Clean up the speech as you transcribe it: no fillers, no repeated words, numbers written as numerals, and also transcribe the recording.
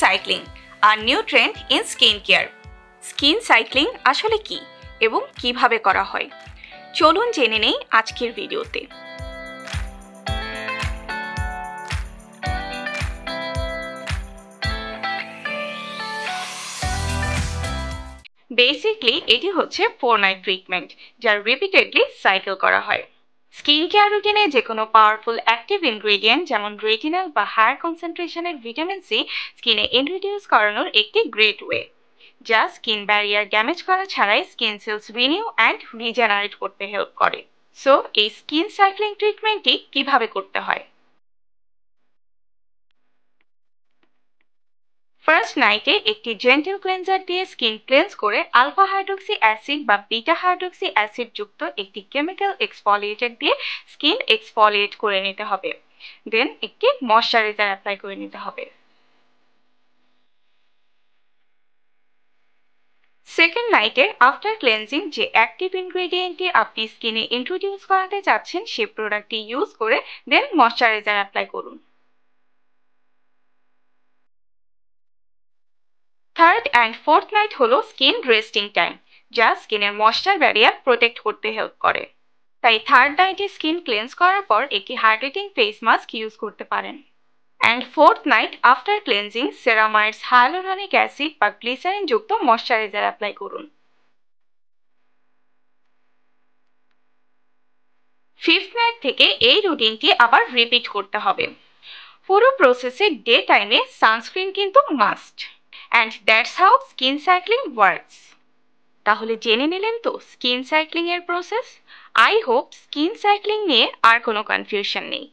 Cycling, a new trend in skin care. Skin cycling আসলে কি এবং কিভাবে করা হয়, চলুন জেনে নেই আজকের ভিডিওতে। বেসিকলি এটি হচ্ছে 4 নাইট ট্রিটমেন্ট, যা রিপিটেডলি সাইকেল করা হয়। স্কিন কেয়ার রুটিনে যে কোনো পাওয়ারফুল অ্যাক্টিভ ইনগ্রেডিয়েন্ট যেমন রেটিনল বা হায়ার কনসেন্ট্রেশনের ভিটামিন সি স্কিনে ইন্ট্রোডিউস করানোর একটি গ্রেট ওয়ে, যা স্কিন ব্যারিয়ার ড্যামেজ করা ছাড়াই skin sales renew and regenerate করতে হেল্প করে। সো এই স্কিন সাইক্লিং ট্রিটমেন্টটি কিভাবে করতে হয়? ফার্স্ট নাইটে একটি জেন্টেল ক্লেন্সার দিয়ে স্কিন ক্লেন্স করে আলফা হাইড্রক্সি অ্যাসিড বা বিটা হাইড্রক্সি অ্যাসিড যুক্ত একটি কেমিক্যাল এক্সফলিয়েটর দিয়ে স্কিন এক্সফলিয়েট করে নিতে হবে। দেন একটি ময়শ্চারাইজার অ্যাপ্লাই করে নিতে হবে। সেকেন্ড নাইটে আফটার ক্লেন্সিং যে অ্যাক্টিভ ইনগ্রেডিয়েন্টটি আপনি স্কিনে ইন্ট্রোডিউস করাতে চাচ্ছেন সেই প্রোডাক্টটি ইউজ করে দেন ময়শ্চারাইজার অ্যাপ্লাই করুন। থার্ড অ্যান্ড ফোর্থ নাইট হলো স্কিন রেস্টিং টাইম, যা স্কিনের ময়শ্চার ব্যারিয়ার প্রোটেক্ট করতে হেল্প করে। তাই থার্ড নাইটে স্কিন ক্লেন্স করার পর একটি হাইড্রেটিং ফেস মাস্ক ইউজ করতে পারেন। And fourth night after cleansing ceramides hyaluronic acid বা গ্লিসারিন যুক্ত ময়শ্চারাইজার অ্যাপ্লাই করুন। ফিফথ নাইট থেকে এই রুটিনটি আবার রিপিট করতে হবে। পুরো প্রসেসে ডে টাইমে সানস্ক্রিন কিন্তু must. And that's how skin cycling works. তাহলে জেনে নিলেন তো স্কিন সাইক্লিং এর process. I hope skin cycling নিয়ে আর কোনো কনফিউশন নেই।